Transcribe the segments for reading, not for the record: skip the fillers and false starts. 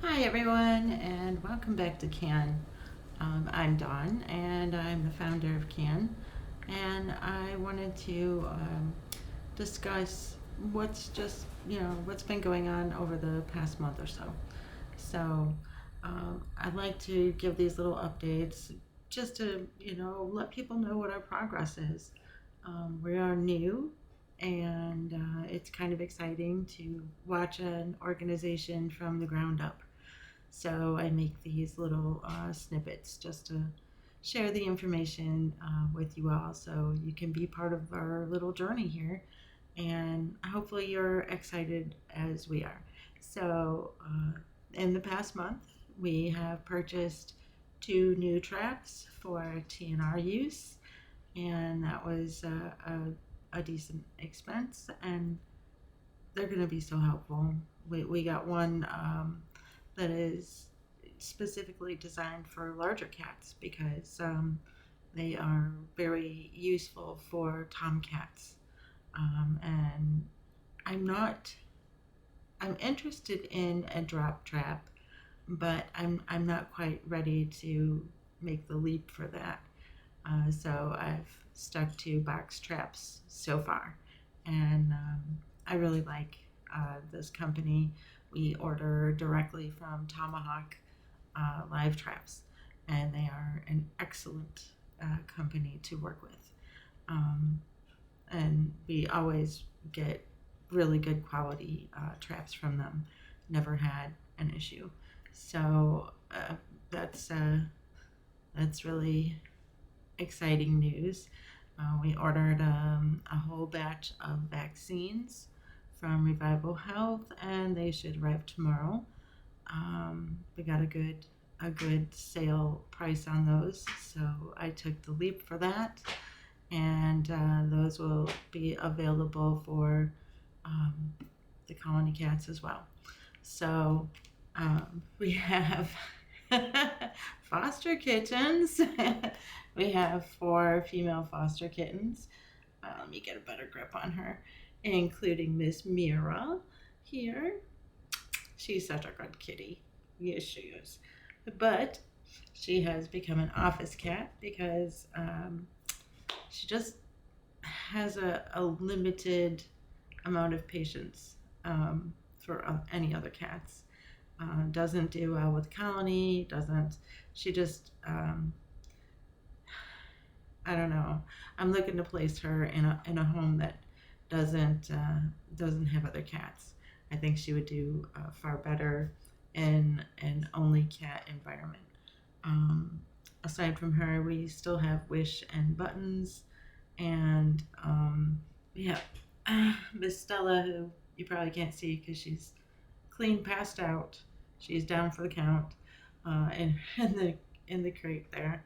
Hi, everyone, and welcome back to CAN. I'm Dawn, and I'm the founder of CAN, and I wanted to discuss what's been going on over the past month or so. So I'd like to give these little updates just to let people know what our progress is. We are new, and it's kind of exciting to watch an organization from the ground up. So I make these little snippets just to share the information with you all so you can be part of our little journey here. And hopefully you're excited as we are. So in the past month, we have purchased two new traps for TNR use, and that was a decent expense, and they're going to be so helpful. We got one that is specifically designed for larger cats because they are very useful for tomcats. And I'm not, I'm interested in a drop trap, but I'm not quite ready to make the leap for that. So I've stuck to box traps so far, and I really like this company. We order directly from Tomahawk Live Traps, and they are an excellent company to work with. Um, and we always get really good quality traps from them. Never had an issue. So that's uh, that's really exciting news. We ordered a whole batch of vaccines from Revival Health, and they should arrive tomorrow. We got a good sale price on those, so I took the leap for that, and those will be available for um, the colony cats as well. So we have foster kittens. We have four female foster kittens. Let me get a better grip on her, including Miss Mira here. She's such a good kitty. Yes, she is. But she has become an office cat because she just has a limited amount of patience for any other cats. Doesn't do well with colony. Doesn't. She just. I don't know. I'm looking to place her in a home that doesn't have other cats. I think she would do far better in an only cat environment. Um, Aside from her, we still have Wish and Buttons, and yeah, Miss Stella, who you probably can't see because she's clean passed out. She's down for the count in the crate there,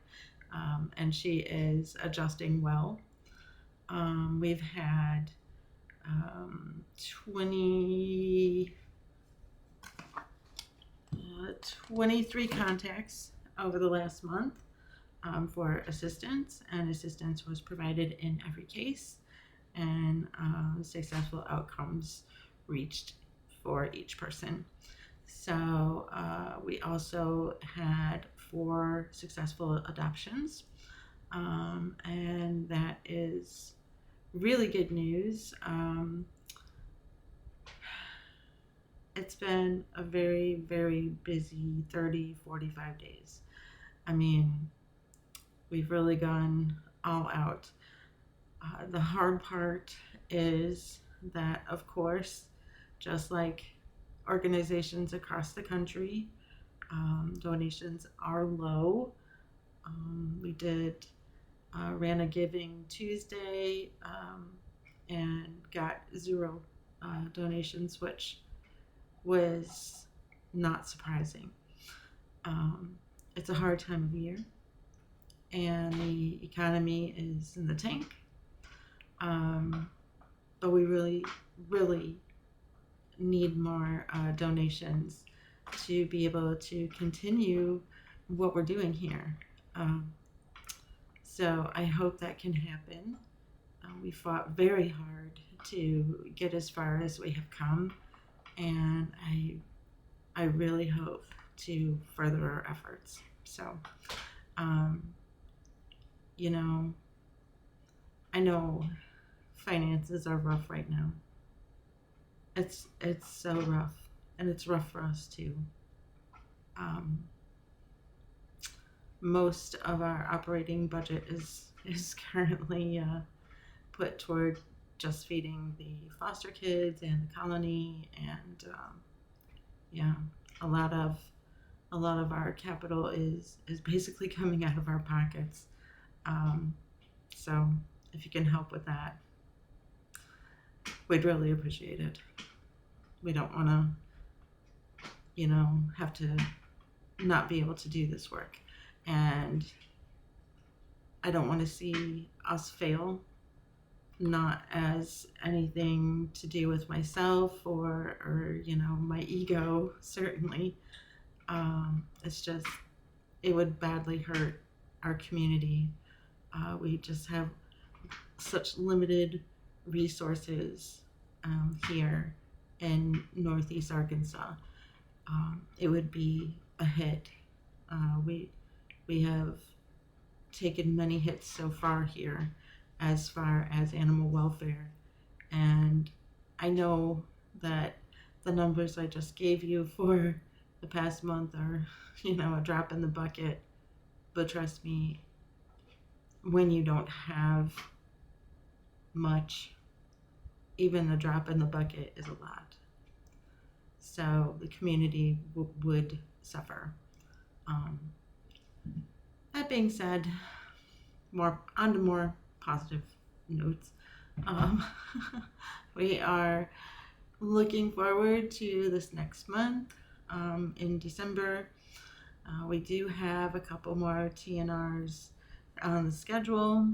and she is adjusting well. We've had 20, 23 contacts over the last month for assistance, and assistance was provided in every case, and successful outcomes reached for each person. So we also had four successful adoptions, and that is really good news. It's been a very, very busy 30, 45 days. I mean, we've really gone all out. The hard part is that, of course, just like organizations across the country, donations are low. We did ran a Giving Tuesday and got zero donations, which was not surprising. Um, it's a hard time of year, and the economy is in the tank. Um, but we really, really need more donations to be able to continue what we're doing here. Um, so I hope that can happen. We fought very hard to get as far as we have come, and I really hope to further our efforts. So, um, you know, I know finances are rough right now. It's so rough, and it's rough for us too. Um, Most of our operating budget is currently put toward just feeding the foster kids and the colony, and yeah, a lot of a lot of our capital is basically coming out of our pockets. Um, so if you can help with that, we'd really appreciate it. We don't want to, have to not be able to do this work, and I don't want to see us fail. Not as anything to do with myself or my ego, certainly. It's just it would badly hurt our community. We just have such limited resources here in Northeast Arkansas. It would be a hit. We have taken many hits so far as animal welfare, and I know that the numbers I just gave you for the past month are, a drop in the bucket. But trust me, when you don't have much, even a drop in the bucket is a lot. So the community would suffer. Um, that being said, more positive notes. Um, we are looking forward to this next month in December. We do have a couple more TNRs on the schedule.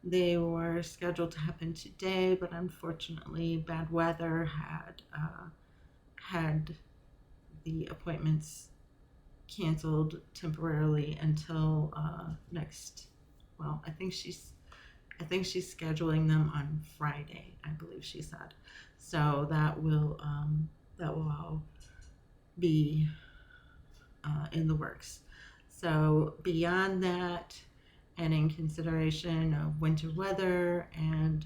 They were scheduled to happen today, but unfortunately, bad weather had the appointments canceled temporarily until next. Well, I think she's scheduling them on Friday, I believe she said. So that will all be in the works. So beyond that, and in consideration of winter weather and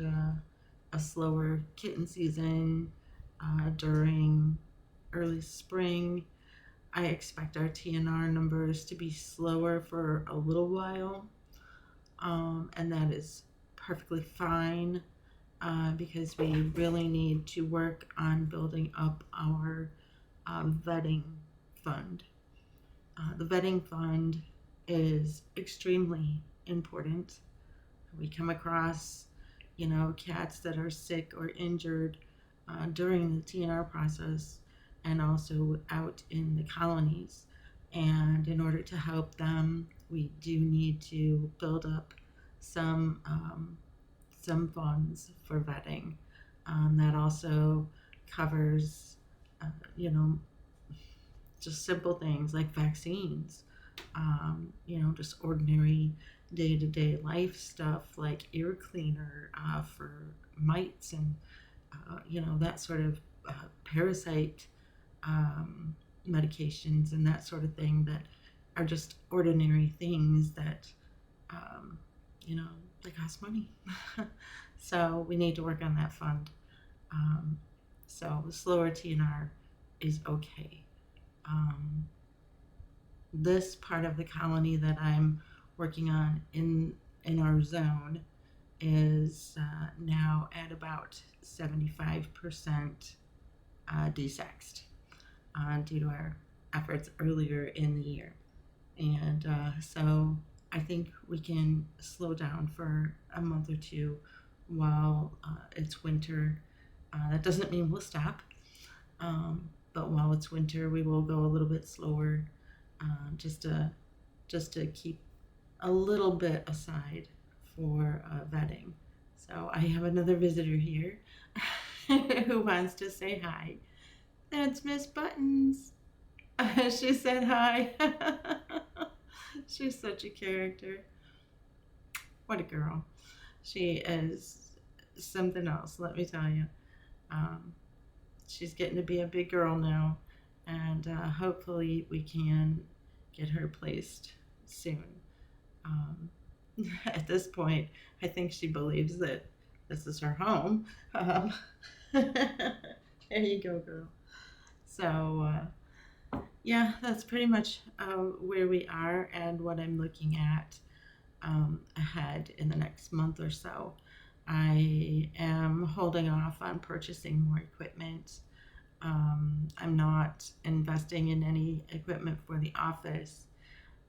a slower kitten season during early spring, I expect our TNR numbers to be slower for a little while, and that is perfectly fine because we really need to work on building up our vetting fund. The vetting fund is extremely important. We come across, cats that are sick or injured during the TNR process and also out in the colonies. And in order to help them, we do need to build up some funds for vetting. That also covers, uh, you know, just simple things like vaccines, just ordinary day-to-day life stuff like ear cleaner for mites and, that sort of parasite medications and that sort of thing that are just ordinary things that, um, they cost money. So we need to work on that fund. So the slower TNR is okay. This part of the colony that I'm working on in our zone is now at about 75% desexed due to our efforts earlier in the year. And so I think we can slow down for a month or two while it's winter. That doesn't mean we'll stop, but while it's winter, we will go a little bit slower, just to keep a little bit aside for vetting. So I have another visitor here who wants to say hi. That's Miss Buttons. She said hi. She's such a character. What a girl. She is something else, let me tell you. Um, she's getting to be a big girl now, and hopefully we can get her placed soon. Um, at this point, I think she believes that this is her home. Um, there you go, girl. So, yeah, that's pretty much where we are and what I'm looking at ahead in the next month or so. I am holding off on purchasing more equipment. I'm not investing in any equipment for the office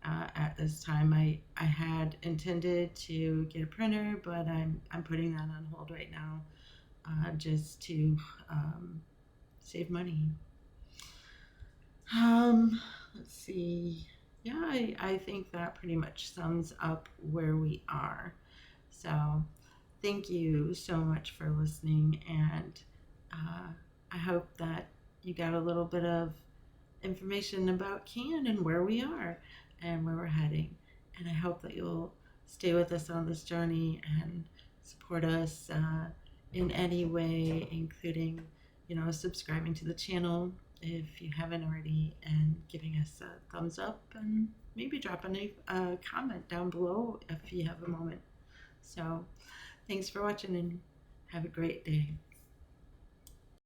at this time. I had intended to get a printer, but I'm putting that on hold right now just to um, save money. Let's see. Yeah, I think that pretty much sums up where we are. So, thank you so much for listening, and I hope that you got a little bit of information about CAN and where we are and where we're heading. And I hope that you'll stay with us on this journey and support us in any way, including, subscribing to the channel if you haven't already, and giving us a thumbs up, and maybe dropping a comment down below if you have a moment. So, thanks for watching and have a great day.